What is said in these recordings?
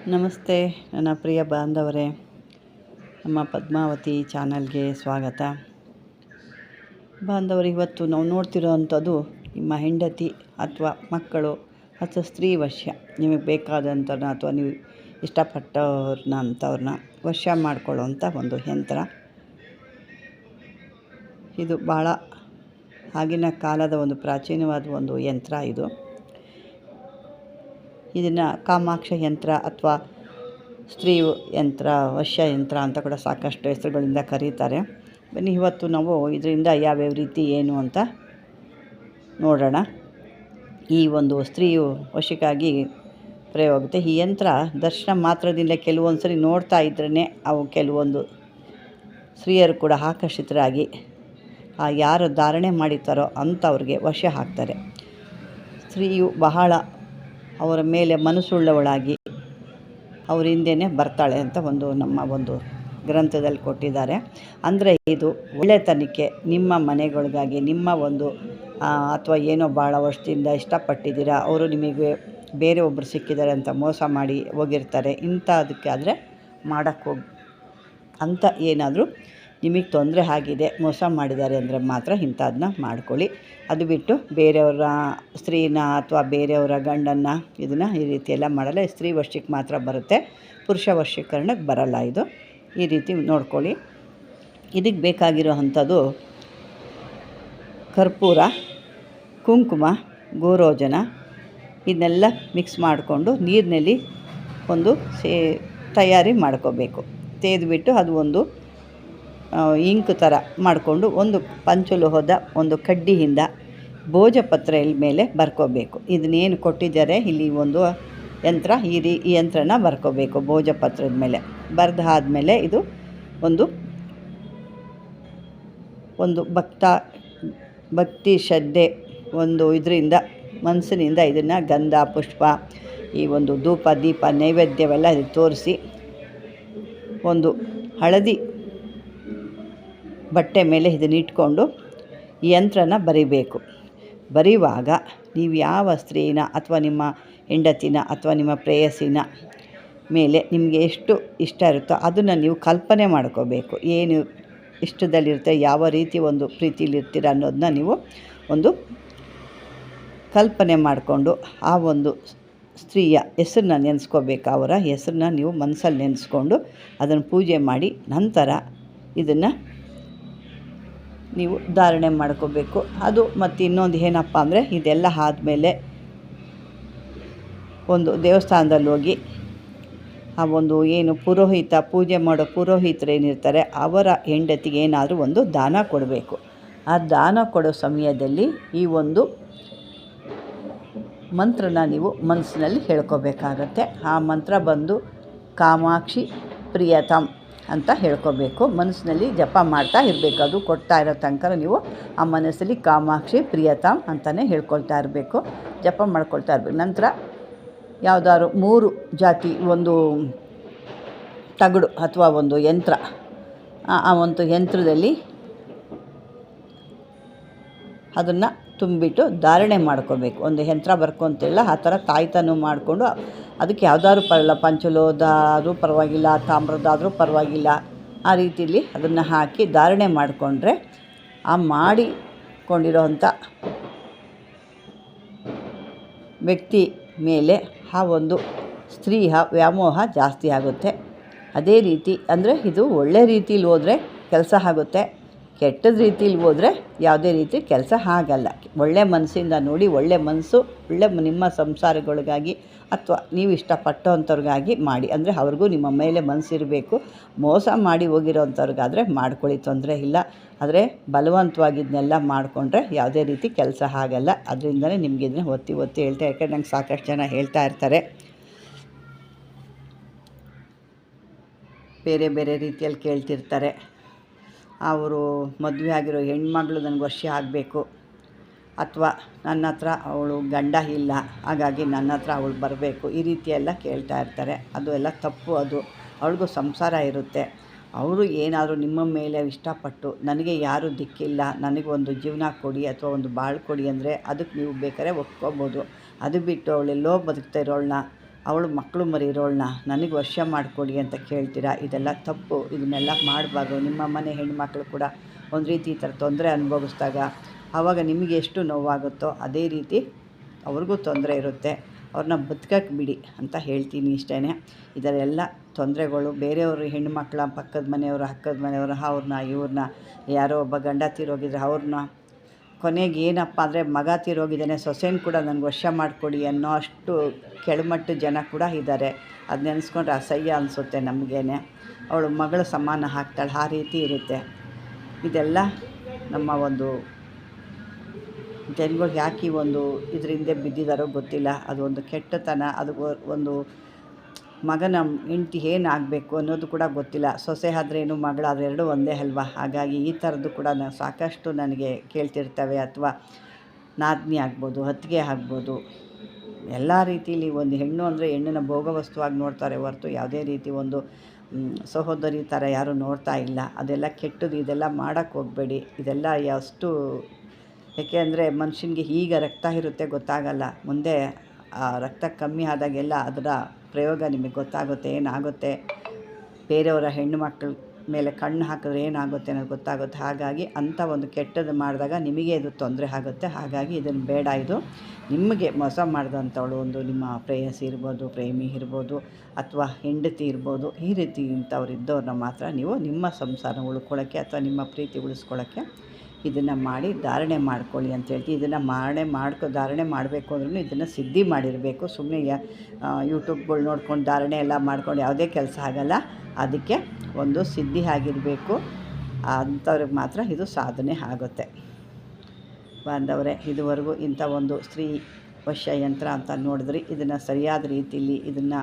ನಮಸ್ತೆ ನನ್ನ ಪ್ರಿಯ ಬಾಂಧವರೇ, ನಮ್ಮ ಪದ್ಮಾವತಿ ಚಾನಲ್ಗೆ ಸ್ವಾಗತ. ಬಾಂಧವರು, ಇವತ್ತು ನಾವು ನೋಡ್ತಿರೋ ಅಂಥದ್ದು ನಿಮ್ಮ ಹೆಂಡತಿ ಅಥವಾ ಮಕ್ಕಳು ಅಥವಾ ಸ್ತ್ರೀ ವಶ್ಯ. ನಿಮಗೆ ಬೇಕಾದಂಥವ್ರನ್ನ ಅಥವಾ ನೀವು ಇಷ್ಟಪಟ್ಟವ್ರನ್ನ ಅಂಥವ್ರನ್ನ ವಶ ಮಾಡಿಕೊಳ್ಳುವಂಥ ಒಂದು ಯಂತ್ರ. ಇದು ಭಾಳ ಆಗಿನ ಕಾಲದ ಒಂದು ಪ್ರಾಚೀನವಾದ ಒಂದು ಯಂತ್ರ. ಇದನ್ನು ಕಾಮಾಕ್ಷ ಯಂತ್ರ ಅಥವಾ ಸ್ತ್ರೀ ಯಂತ್ರ, ವಶ್ಯ ಯಂತ್ರ ಅಂತ ಕೂಡ ಸಾಕಷ್ಟು ಹೆಸರುಗಳಿಂದ ಕರೀತಾರೆ. ಬನ್ನಿ, ಇವತ್ತು ನಾವು ಇದರಿಂದ ಯಾವ್ಯಾವ ರೀತಿ ಏನು ಅಂತ ನೋಡೋಣ. ಈ ಒಂದು ಸ್ತ್ರೀಯು ವಶಕ್ಕಾಗಿ ಪ್ರಯೋಗ. ಈ ಯಂತ್ರ ದರ್ಶನ ಮಾತ್ರದಿಂದ ಕೆಲವೊಂದು ಸರಿ ನೋಡ್ತಾ ಇದ್ರೇ ಅವು ಕೆಲವೊಂದು ಸ್ತ್ರೀಯರು ಕೂಡ ಆಕರ್ಷಿತರಾಗಿ ಯಾರು ಧಾರಣೆ ಮಾಡಿರ್ತಾರೋ ಅಂಥವ್ರಿಗೆ ವಶ ಆಗ್ತಾರೆ. ಸ್ತ್ರೀಯು ಬಹಳ ಅವರ ಮೇಲೆ ಮನಸ್ಸುಳ್ಳವಳಾಗಿ ಅವ್ರ ಹಿಂದೆಯೇ ಬರ್ತಾಳೆ ಅಂತ ನಮ್ಮ ಒಂದು ಗ್ರಂಥದಲ್ಲಿ ಕೊಟ್ಟಿದ್ದಾರೆ. ಅಂದರೆ ಇದು ಒಳ್ಳೆತನಕ್ಕೆ, ನಿಮ್ಮ ಮನೆಗಳಿಗಾಗಿ, ನಿಮ್ಮ ಒಂದು ಅಥವಾ ಏನೋ ಭಾಳ ವರ್ಷದಿಂದ ಇಷ್ಟಪಟ್ಟಿದ್ದೀರಾ, ಅವರು ನಿಮಗೆ ಬೇರೆ ಒಬ್ಬರು ಸಿಕ್ಕಿದ್ದಾರೆ ಅಂತ ಮೋಸ ಮಾಡಿ ಹೋಗಿರ್ತಾರೆ. ಇಂಥದಕ್ಕೆ ಆದರೆ ಮಾಡೋಕ್ಕೋಗಿ ಅಂತ ಏನಾದರೂ ನಿಮಗೆ ತೊಂದರೆ ಆಗಿದೆ, ಮೋಸ ಮಾಡಿದ್ದಾರೆ ಅಂದರೆ ಮಾತ್ರ ಇಂಥದನ್ನ ಮಾಡ್ಕೊಳ್ಳಿ. ಅದು ಬಿಟ್ಟು ಬೇರೆಯವರ ಸ್ತ್ರೀನ ಅಥವಾ ಬೇರೆಯವರ ಗಂಡನ್ನು ಇದನ್ನು ಈ ರೀತಿಯೆಲ್ಲ ಮಾಡಲ್ಲ. ಸ್ತ್ರೀ ವಶಕ್ಕೆ ಮಾತ್ರ ಬರುತ್ತೆ, ಪುರುಷ ವಶೀಕರಣಕ್ಕೆ ಬರಲ್ಲ. ಇದು ಈ ರೀತಿ ನೋಡ್ಕೊಳ್ಳಿ. ಇದಕ್ಕೆ ಬೇಕಾಗಿರೋ ಅಂಥದ್ದು ಕರ್ಪೂರ, ಕುಂಕುಮ, ಗೋರೋಜನ ಇದನ್ನೆಲ್ಲ ಮಿಕ್ಸ್ ಮಾಡಿಕೊಂಡು ನೀರಿನಲ್ಲಿ ಒಂದು ತಯಾರಿ ಮಾಡ್ಕೋಬೇಕು. ತೆಗೆದುಬಿಟ್ಟು ಅದು ಒಂದು ಇಂಕ್ ಥರ ಮಾಡಿಕೊಂಡು ಒಂದು ಪಂಚಲೋಹದ ಒಂದು ಕಡ್ಡಿಯಿಂದ ಭೋಜಪತ್ರ ಮೇಲೆ ಬರ್ಕೋಬೇಕು. ಇದನ್ನೇನು ಕೊಟ್ಟಿದ್ದಾರೆ ಇಲ್ಲಿ ಒಂದು ಯಂತ್ರ, ಈ ಯಂತ್ರನ ಬರ್ಕೋಬೇಕು ಭೋಜಪತ್ರದ ಮೇಲೆ. ಬರೆದಾದ್ಮೇಲೆ ಇದು ಒಂದು ಭಕ್ತಿ ಶ್ರದ್ಧೆ ಒಂದು ಇದರಿಂದ ಮನಸ್ಸಿನಿಂದ ಇದನ್ನು ಗಂಧ, ಪುಷ್ಪ, ಈ ಒಂದು ಧೂಪ, ದೀಪ, ನೈವೇದ್ಯವೆಲ್ಲ ಇದಕ್ಕೆ ತೋರಿಸಿ ಒಂದು ಹಳದಿ ಬಟ್ಟೆ ಮೇಲೆ ಇದನ್ನು ಇಟ್ಕೊಂಡು ಈ ಯಂತ್ರನ ಬರಿಬೇಕು. ಬರೆಯುವಾಗ ನೀವು ಯಾವ ಸ್ತ್ರೀನ ಅಥವಾ ನಿಮ್ಮ ಹೆಂಡತಿನ ಅಥವಾ ನಿಮ್ಮ ಪ್ರೇಯಸಿನ ಮೇಲೆ ನಿಮಗೆ ಎಷ್ಟು ಇಷ್ಟ ಇರುತ್ತೋ ಅದನ್ನು ನೀವು ಕಲ್ಪನೆ ಮಾಡ್ಕೋಬೇಕು. ಏನು ಇಷ್ಟದಲ್ಲಿರುತ್ತೆ, ಯಾವ ರೀತಿ ಒಂದು ಪ್ರೀತಿಲಿರ್ತೀರ ಅನ್ನೋದನ್ನ ನೀವು ಒಂದು ಕಲ್ಪನೆ ಮಾಡಿಕೊಂಡು ಆ ಒಂದು ಸ್ತ್ರೀಯ ಹೆಸರನ್ನ ನೆನೆಸ್ಕೋಬೇಕು. ಅವರ ಹೆಸರನ್ನ ನೀವು ಮನಸ್ಸಲ್ಲಿ ನೆನೆಸ್ಕೊಂಡು ಅದನ್ನು ಪೂಜೆ ಮಾಡಿ ನಂತರ ಇದನ್ನು ನೀವು ಧಾರಣೆ ಮಾಡ್ಕೋಬೇಕು. ಅದು ಮತ್ತು ಇನ್ನೊಂದು ಏನಪ್ಪ ಅಂದರೆ, ಇದೆಲ್ಲ ಆದಮೇಲೆ ಒಂದು ದೇವಸ್ಥಾನದಲ್ಲಿ ಹೋಗಿ ಆ ಒಂದು ಏನು ಪೂಜೆ ಮಾಡೋ ಪುರೋಹಿತರು ಏನಿರ್ತಾರೆ ಅವರ ಹೆಂಡತಿಗೆ ಏನಾದರೂ ಒಂದು ದಾನ ಕೊಡಬೇಕು. ಆ ದಾನ ಕೊಡೋ ಸಮಯದಲ್ಲಿ ಈ ಒಂದು ಮಂತ್ರನ ನೀವು ಮನಸ್ಸಿನಲ್ಲಿ ಹೇಳ್ಕೋಬೇಕಾಗತ್ತೆ. ಆ ಮಂತ್ರ ಬಂದು ಕಾಮಾಕ್ಷಿ ಪ್ರಿಯತಮ್ ಅಂತ ಹೇಳ್ಕೋಬೇಕು. ಮನಸ್ಸಿನಲ್ಲಿ ಜಪ ಮಾಡ್ತಾ ಇರಬೇಕು. ಅದು ಕೊಡ್ತಾ ಇರೋ ತನಕ ನೀವು ಆ ಮನಸ್ಸಲ್ಲಿ ಕಾಮಾಕ್ಷಿ ಪ್ರಿಯತಮ್ ಅಂತಲೇ ಹೇಳ್ಕೊಳ್ತಾ ಇರಬೇಕು, ಜಪ ಮಾಡ್ಕೊಳ್ತಾ ಇರಬೇಕು. ನಂತರ ಯಾವುದಾದ್ರು 3 ಜಾತಿ ಒಂದು ತಗಡು ಅಥವಾ ಒಂದು ಯಂತ್ರ, ಆ ಒಂದು ಯಂತ್ರದಲ್ಲಿ ಅದನ್ನು ತುಂಬಿಟ್ಟು ಧಾರಣೆ ಮಾಡ್ಕೋಬೇಕು. ಒಂದು ಯಂತ್ರ ಬರ್ಕೊಂತಿಲ್ಲ, ಆ ಥರ ತಾಯ್ತನೂ ಮಾಡಿಕೊಂಡು ಅದಕ್ಕೆ ಯಾವುದಾದ್ರೂ ಪರವಾಗಿಲ್ಲ, ಪಂಚಲೋಹದ ಆದರೂ ಪರವಾಗಿಲ್ಲ, ತಾಮ್ರದಾದರೂ ಪರವಾಗಿಲ್ಲ, ಆ ರೀತಿಯಲ್ಲಿ ಅದನ್ನು ಹಾಕಿ ಧಾರಣೆ ಮಾಡಿಕೊಂಡ್ರೆ ಆ ಮಾಡಿಕೊಂಡಿರೋವಂಥ ವ್ಯಕ್ತಿ ಮೇಲೆ ಆ ಒಂದು ಸ್ತ್ರೀಯ ವ್ಯಾಮೋಹ ಜಾಸ್ತಿ ಆಗುತ್ತೆ. ಅದೇ ರೀತಿ ಅಂದರೆ ಇದು ಒಳ್ಳೆ ರೀತಿಲಿ ಹೋದರೆ ಕೆಲಸ ಆಗುತ್ತೆ, ಕೆಟ್ಟದ ರೀತಿಲಿ ಹೋದರೆ ಯಾವುದೇ ರೀತಿ ಕೆಲಸ ಆಗಲ್ಲ. ಒಳ್ಳೆ ಮನಸ್ಸಿಂದ ನೋಡಿ, ಒಳ್ಳೆ ಮನಸ್ಸು, ನಿಮ್ಮ ಸಂಸಾರಗಳಿಗಾಗಿ ಅಥವಾ ನೀವು ಇಷ್ಟಪಟ್ಟೋವಂಥವ್ರಿಗಾಗಿ ಮಾಡಿ. ಅಂದರೆ ಅವ್ರಿಗೂ ನಿಮ್ಮ ಮೇಲೆ ಮನಸ್ಸಿರಬೇಕು. ಮೋಸ ಮಾಡಿ ಹೋಗಿರೋವಂಥವ್ರಿಗಾದರೆ ಮಾಡ್ಕೊಳ್ಳಿ, ತೊಂದರೆ ಇಲ್ಲ. ಆದರೆ ಬಲವಂತವಾಗಿದ್ದನ್ನೆಲ್ಲ ಮಾಡಿಕೊಂಡ್ರೆ ಯಾವುದೇ ರೀತಿ ಕೆಲಸ ಆಗಲ್ಲ. ಅದರಿಂದಲೇ ನಿಮಗೆ ಇದನ್ನ ಒತ್ತಿ ಹೇಳ್ತಾ, ಯಾಕಂದರೆ ನಂಗೆ ಸಾಕಷ್ಟು ಜನ ಹೇಳ್ತಾ ಇರ್ತಾರೆ ಬೇರೆ ಬೇರೆ ರೀತಿಯಲ್ಲಿ ಕೇಳ್ತಿರ್ತಾರೆ. ಅವರು ಮದುವೆ ಆಗಿರೋ ಹೆಣ್ಮಗಳು ನನಗೆ ವಶ ಆಗಬೇಕು, ಅಥವಾ ನನ್ನ ಹತ್ರ ಅವಳು ಗಂಡ ಇಲ್ಲ ಹಾಗಾಗಿ ನನ್ನ ಹತ್ರ ಅವಳು ಬರಬೇಕು, ಈ ರೀತಿಯೆಲ್ಲ ಕೇಳ್ತಾ ಇರ್ತಾರೆ. ಅದು ಎಲ್ಲ ತಪ್ಪು. ಅದು ಅವಳಿಗೂ ಸಂಸಾರ ಇರುತ್ತೆ. ಅವರು ಏನಾದರೂ ನಿಮ್ಮ ಮೇಲೆ ಇಷ್ಟಪಟ್ಟು ನನಗೆ ಯಾರೂ ದಿಕ್ಕಿಲ್ಲ, ನನಗೆ ಒಂದು ಜೀವನ ಕೊಡಿ ಅಥವಾ ಒಂದು ಬಾಳು ಕೊಡಿ ಅಂದರೆ ಅದಕ್ಕೆ ನೀವು ಬೇಕಾದ್ರೆ ಒಪ್ಕೋಬೋದು. ಅದು ಬಿಟ್ಟು ಅವಳೆಲ್ಲೋ ಬದುಕ್ತಾ ಇರೋಳನ್ನ ಅವಳು ಮಕ್ಕಳು ಮರಿ ಇರೋಳನ್ನ ನನಗೆ ವಶ ಮಾಡಿಕೊಡಿ ಅಂತ ಕೇಳ್ತೀರಾ. ಇದೆಲ್ಲ ತಪ್ಪು. ಇದನ್ನೆಲ್ಲ ಮಾಡಬಾರ್ದು. ನಿಮ್ಮ ಮನೆ ಹೆಣ್ಮಕ್ಳು ಕೂಡ ಒಂದು ರೀತಿ ಈ ಥರ ತೊಂದರೆ ಅನುಭವಿಸಿದಾಗ ಆವಾಗ ನಿಮಗೆ ಎಷ್ಟು ನೋವಾಗುತ್ತೋ ಅದೇ ರೀತಿ ಅವ್ರಿಗೂ ತೊಂದರೆ ಇರುತ್ತೆ. ಅವ್ರನ್ನ ಬದುಕಕ್ಕೆ ಬಿಡಿ ಅಂತ ಹೇಳ್ತೀನಿ ಇಷ್ಟೇ. ಇದರೆಲ್ಲ ತೊಂದರೆಗಳು ಬೇರೆಯವರು ಹೆಣ್ಣುಮಕ್ಳ ಪಕ್ಕದ ಮನೆಯವರು ಅಕ್ಕದ ಮನೆಯವರು ಅವ್ರನ್ನ ಇವ್ರನ್ನ ಯಾರೋ ಒಬ್ಬ ಗಂಡ ತೀರೋಗಿದ್ರೆ ಅವ್ರನ್ನ ಕೊನೆಗೆ ಏನಪ್ಪ ಅಂದರೆ ಮಗ ತೀರೋಗಿದ್ದಾನೆ ಸೊಸೆನ ಕೂಡ ನನಗೆ ವಶ ಮಾಡಿಕೊಡಿ ಅನ್ನೋ ಅಷ್ಟು ಕೆಳಮಟ್ಟದ ಜನ ಕೂಡ ಇದ್ದಾರೆ. ಅದು ನೆನೆಸ್ಕೊಂಡ್ರೆ ಅಸಹ್ಯ ಅನಿಸುತ್ತೆ ನಮಗೇನೆ. ಅವಳು ಮಗಳು ಸಮಾನ ಹಾಕ್ತಾಳೆ, ಆ ರೀತಿ ಇರುತ್ತೆ. ಇದೆಲ್ಲ ನಮ್ಮ ಒಂದು ಜನಗಳು ಯಾಕೆ ಈ ಒಂದು ಇದ್ರ ಹಿಂದೆ ಬಿದ್ದಿದ್ದಾರೋ ಗೊತ್ತಿಲ್ಲ. ಅದು ಒಂದು ಕೆಟ್ಟತನ. ಅದು ಒಂದು ಮಗನ ಹೆಂಡ್ತಿ ಏನಾಗಬೇಕು ಅನ್ನೋದು ಕೂಡ ಗೊತ್ತಿಲ್ಲ. ಸೊಸೆ ಆದ್ರೇನು ಮಗಳಾದ್ರೆ ಎರಡೂ ಒಂದೇ ಅಲ್ವಾ. ಹಾಗಾಗಿ ಈ ಥರದ್ದು ಕೂಡ ಸಾಕಷ್ಟು ನನಗೆ ಕೇಳ್ತಿರ್ತವೆ. ಅಥವಾ ನಾದಿನಿ ಆಗ್ಬೋದು, ಅತ್ತಿಗೆ ಆಗ್ಬೋದು, ಎಲ್ಲ ರೀತಿಯಲ್ಲಿ ಒಂದು ಹೆಣ್ಣು ಅಂದರೆ ಹೆಣ್ಣನ್ನು ಭೋಗವಸ್ತುವಾಗಿ ನೋಡ್ತಾರೆ ಹೊರತು ಯಾವುದೇ ರೀತಿ ಒಂದು ಸಹೋದರಿ ಥರ ಯಾರೂ ನೋಡ್ತಾ ಇಲ್ಲ. ಅದೆಲ್ಲ ಕೆಟ್ಟದ್ದು. ಇದೆಲ್ಲ ಮಾಡೋಕ್ಕೆ ಹೋಗಬೇಡಿ. ಇದೆಲ್ಲ ಎಷ್ಟು ಏಕೆ ಅಂದರೆ ಮನುಷ್ಯನಿಗೆ ಈಗ ರಕ್ತ ಇರುತ್ತೆ ಗೊತ್ತಾಗಲ್ಲ. ಮುಂದೆ ಆ ರಕ್ತ ಕಮ್ಮಿ ಆದಾಗೆಲ್ಲ ಅದರ ಪ್ರಯೋಗ ನಿಮಗೆ ಗೊತ್ತಾಗುತ್ತೆ, ಏನಾಗುತ್ತೆ. ಬೇರೆಯವರ ಹೆಣ್ಣು ಮಕ್ಕಳ ಮೇಲೆ ಕಣ್ಣು ಹಾಕಿದ್ರೆ ಏನಾಗುತ್ತೆ ಅನ್ನೋದು ಗೊತ್ತಾಗುತ್ತೆ. ಹಾಗಾಗಿ ಅಂಥ ಒಂದು ಕೆಟ್ಟದ್ದು ಮಾಡಿದಾಗ ನಿಮಗೆ ಇದು ತೊಂದರೆ ಆಗುತ್ತೆ. ಹಾಗಾಗಿ ಇದನ್ನು ಬೇಡ. ಇದು ನಿಮಗೆ ಮೋಸ ಮಾಡಿದಂಥವಳು ಒಂದು ನಿಮ್ಮ ಪ್ರೇಯಸಿ ಇರ್ಬೋದು, ಪ್ರೇಮಿ ಇರ್ಬೋದು, ಅಥವಾ ಹೆಂಡತಿ ಇರ್ಬೋದು, ಈ ರೀತಿ ಇಂಥವ್ರು ಇದ್ದವ್ರನ್ನ ಮಾತ್ರ ನೀವು ನಿಮ್ಮ ಸಂಸಾರ ಉಳ್ಕೊಳ್ಳೋಕ್ಕೆ ಅಥವಾ ನಿಮ್ಮ ಪ್ರೀತಿ ಉಳಿಸ್ಕೊಳ್ಳೋಕ್ಕೆ ಇದನ್ನು ಮಾಡಿ ಧಾರಣೆ ಮಾಡ್ಕೊಳ್ಳಿ ಅಂತ ಹೇಳ್ತೀವಿ. ಇದನ್ನು ಧಾರಣೆ ಮಾಡಬೇಕು ಅಂದ್ರೂ ಇದನ್ನು ಸಿದ್ಧಿ ಮಾಡಿರಬೇಕು. ಸುಮ್ಮನೆ ಯೂಟ್ಯೂಬ್ಗಳು ನೋಡ್ಕೊಂಡು ಧಾರಣೆ ಎಲ್ಲ ಮಾಡ್ಕೊಂಡು ಯಾವುದೇ ಕೆಲಸ ಆಗಲ್ಲ. ಅದಕ್ಕೆ ಒಂದು ಸಿದ್ಧಿ ಆಗಿರಬೇಕು. ಅಂಥವ್ರಿಗೆ ಮಾತ್ರ ಇದು ಸಾಧನೆ ಆಗುತ್ತೆ. ಬಾಂಧವರೇ, ಇದುವರೆಗೂ ಇಂಥ ಒಂದು ಸ್ತ್ರೀ ವಶ ಯಂತ್ರ ಅಂತ ನೋಡಿದ್ರಿ. ಇದನ್ನು ಸರಿಯಾದ ರೀತಿಯಲ್ಲಿ ಇದನ್ನು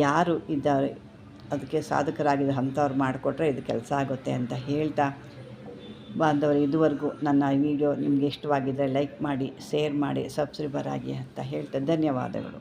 ಯಾರು ಇದ್ದಾರೆ ಅದಕ್ಕೆ ಸಾಧಕರಾಗಿದೆ ಅಂಥವ್ರು ಮಾಡಿಕೊಟ್ರೆ ಇದು ಕೆಲಸ ಆಗುತ್ತೆ ಅಂತ ಹೇಳ್ತಾ, ಬಾಂಧವರು ಇದುವರೆಗೂ ನನ್ನ ವಿಡಿಯೋ ನಿಮಗೆ ಇಷ್ಟವಾಗಿದ್ದರೆ ಲೈಕ್ ಮಾಡಿ, ಶೇರ್ ಮಾಡಿ, ಸಬ್ಸ್ಕ್ರೈಬರ್ ಆಗಿ ಅಂತ ಹೇಳ್ತಾ ಧನ್ಯವಾದಗಳು.